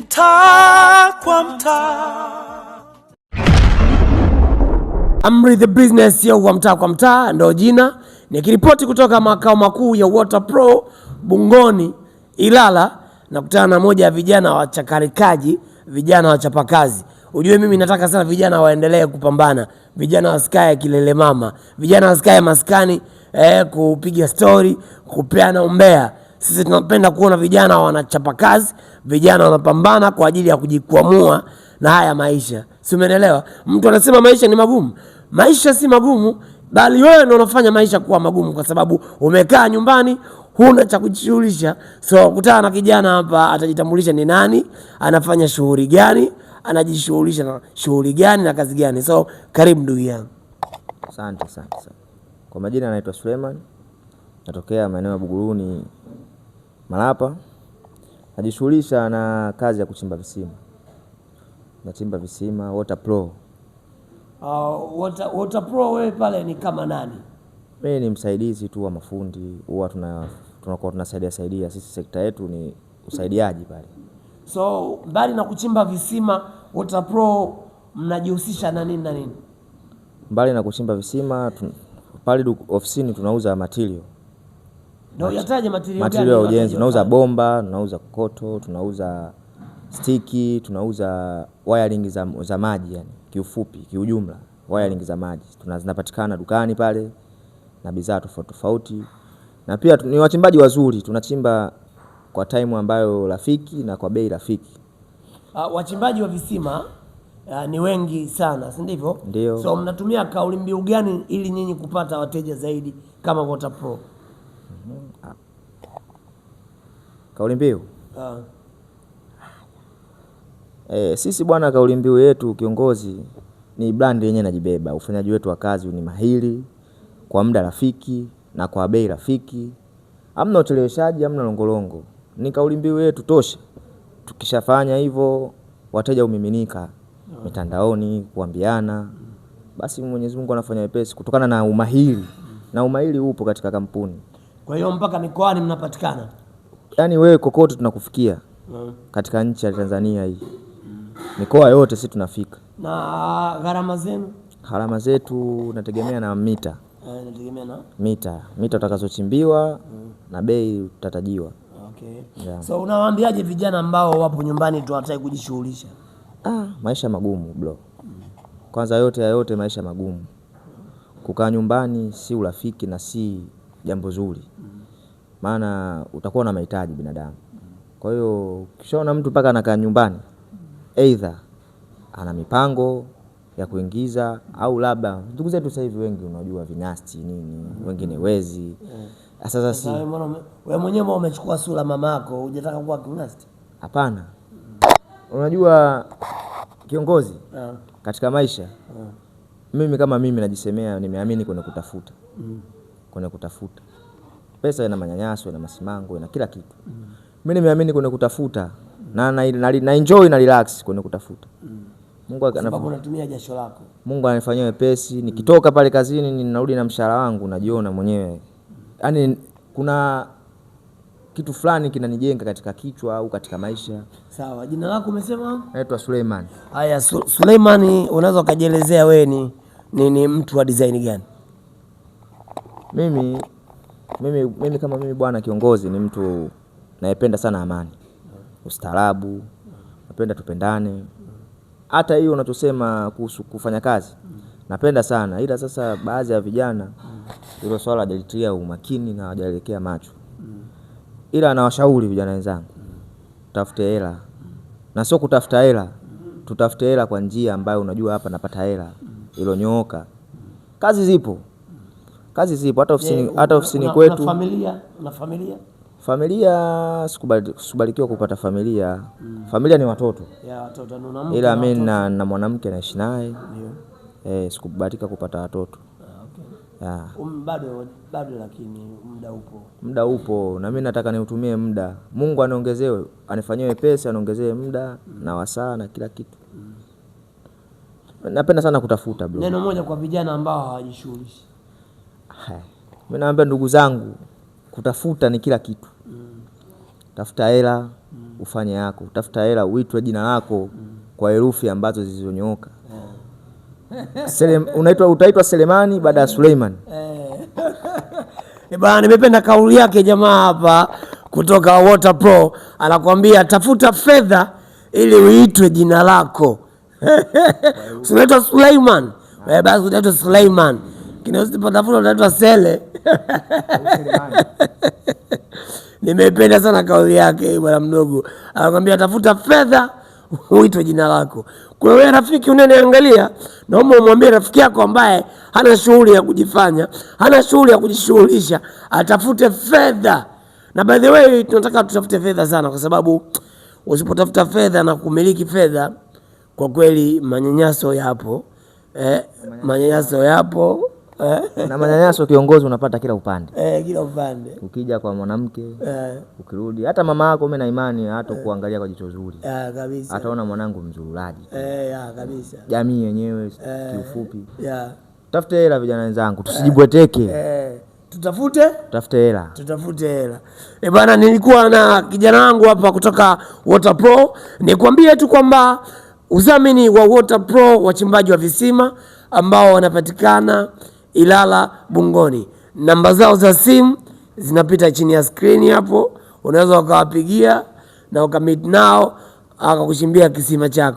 mtaa kwa mtaa. Amri the business ya mtaa kwa mtaa ndio jina. Nikiripoti kutoka makao makuu ya Water Pro Bungoni Ilala, nakutana na moja ya vijana wachakarikaji, vijana wachapakazi. Ujue mimi nataka sana vijana waendelee kupambana, vijana wasikae kilele mama, vijana wasikae maskani kupiga story, kupeana umbea. Sisi tunapenda kuona vijana wanachapa kazi, vijana wanapambana kwa ajili ya kujikwamua na haya maisha. Si umeelewa? Mtu anasema maisha ni magumu. Maisha si magumu, bali wewe ndio unafanya maisha kuwa magumu kwa sababu umekaa nyumbani, huna cha kujishughulisha. So kutana na kijana hapa, atajitambulisha ni nani, anafanya shughuli gani, anajishughulisha na shughuli gani na kazi gani. So karibu ndugu yangu. Asante sana. Kwa majina naitwa Suleiman. Natokea maeneo ya Buguruni Malapa. Najishughulisha na kazi ya kuchimba visima. Nachimba visima Water Pro. Water Pro wewe pale ni kama nani? Mimi ni msaidizi tu wa mafundi. Huwa tunakuwa tunasaidia. Sisi sekta yetu ni usaidiaji pale. So mbali na kuchimba visima, Water Pro mnajihusisha na nini na nini? Mbali na kuchimba visima, pale ofisini tunauza material. Ndio yataje material gani? Material ya ujenzi, tunauza bomba, tunauza kokoto, tunauza stiki, tunauza wiring za maji, yani kiufupi, kiujumla, wiring za maji. Zinapatikana dukani pale na bidhaa tofauti tofauti. Na pia ni wachimbaji wazuri, tunachimba kwa time ambayo rafiki na kwa bei rafiki. Wachimbaji wa visima ni wengi sana, si ndivyo? Ndio. So mnatumia kauli mbiu gani ili nyinyi kupata wateja zaidi kama Water Pro? Kauli mbiu? Sisi bwana, kauli mbiu yetu kiongozi ni brand yenyewe inajibeba. Ufanyaji wetu wa kazi ni mahiri, kwa muda rafiki na kwa bei rafiki. Hamna ucheleweshaji, hamna longolongo. Ni kauli mbiu yetu tosha. Tukishafanya hivyo wateja umiminika mitandaoni kuambiana. Basi Mwenyezi Mungu anafanya wepesi kutokana na umahiri. Na umahiri upo katika kampuni. Kwa hiyo mpaka mikoani mnapatikana? Yaani wewe kokote tunakufikia. Katika nchi ya Tanzania hii. Mikoa yote sisi tunafika. Na gharama zenu? Gharama zetu nategemea na mita. Nategemea na mita utakazochimbiwa na bei utatajiwa. Okay. Yeah. So unawaambiaje vijana ambao wapo nyumbani tu hataki kujishughulisha? Maisha magumu bro. Kwanza yote maisha magumu. Kukaa nyumbani si urafiki na si jambo zuri. Maana utakuwa na mahitaji binadamu. Kwa hiyo ukishaona mtu mpaka anakaa nyumbani, either ana mipango ya kuingiza au labda ndugu zetu sasa hivi wengi unajua vinasti nini, wengine wezi. Sasa wewe mwenyewe umechukua sura mamako, hujataka kuwa kinasti? Hapana. Unajua kiongozi katika maisha, mimi kama mimi najisemea nimeamini kwenye kutafuta. Kwenye kutafuta. Pesa ina manyanyaso, ina masimango, ina kila kitu. Mimi nimeamini kwenye kutafuta na enjoy na relax kwenye kutafuta. Mungu anatumia jasho lako. Mungu ananifanyia wepesi, nikitoka pale kazini ninarudi na mshahara wangu najiona mwenyewe. Yaani kuna kitu fulani kinanijenga katika kichwa au katika maisha. Sawa, jina lako umesema? Naitwa Suleiman. Haya, Suleiman, unaweza kujielezea wewe ni mtu wa design gani? Mimi kama mimi bwana kiongozi ni mtu naipenda sana amani. Ustaarabu, napenda tupendane. Hata hiyo unachosema kuhusu kufanya kazi napenda sana, ila sasa baadhi ya vijana hilo swala hajalitia umakini na hajaelekea macho. Ila nawashauri vijana wenzangu, tafute hela. Na sio kutafuta hela, tutafute hela kwa njia ambayo unajua hapa napata hela iliyonyooka. Kazi zipo hata ofisini kwetu. Una familia? Familia sikubarikiwa kupata familia. Familia ni watoto. Watoto. Ila mimi na mwanamke naishi naye. Ndio. Sikubahatika kupata watoto. Bado lakini muda upo na mimi nataka niutumie muda. Mungu aniongezee, anifanyie wepesi, aniongezee muda na wasaa na kila kitu. Napenda sana kutafuta bro. Neno moja kwa vijana ambao hawajishughulishi. Mimi naambia ndugu zangu, kutafuta ni kila kitu. Tafuta hela, ufanye yako. Tafuta hela uitwe jina lako kwa herufi ambazo zilizonyooka. Utaitwa Selemani baada ya Suleiman. Bana, nimependa kauli yake jamaa hapa kutoka Water Pro, anakuambia tafuta fedha ili uitwe jina lako. Unaitwa Suleiman, basi utaitwa Suleiman. Usipatafuta utaitwa Sele. Nimependa sana kauli yake bwana mdogo. Anakuambia tafuta fedha uitwe jina lako. Kwa wewe rafiki unaniangalia, naomba umwambie rafiki yako ambaye hana shughuli ya kujifanya, hana shughuli ya kujishughulisha, atafute fedha. Na by the way, tunataka tutafute fedha sana, kwa sababu usipotafuta fedha na kumiliki fedha, kwa kweli manyanyaso yapo. Manyanyaso yapo. Na manyanyaso kiongozi unapata kila upande. Kila upande. Ukija kwa mwanamke, ukirudi hata mama yako, mimi na imani hata kuangalia kwa jicho zuri. Kabisa. Ataona mwanangu mzururaji. Kabisa. Jamii yenyewe kiufupi. Tafute hela vijana wenzangu, tusijibweteke. Tutafute hela. Bwana, nilikuwa na kijana wangu hapa kutoka Water Pro. Nikwambie tu kwamba udhamini wa Water Pro, wachimbaji wa visima ambao wanapatikana Ilala Bungoni. Namba zao za simu zinapita chini ya screen hapo. Unaweza ukawapigia na ukamit nao akakuchimbia kisima chako.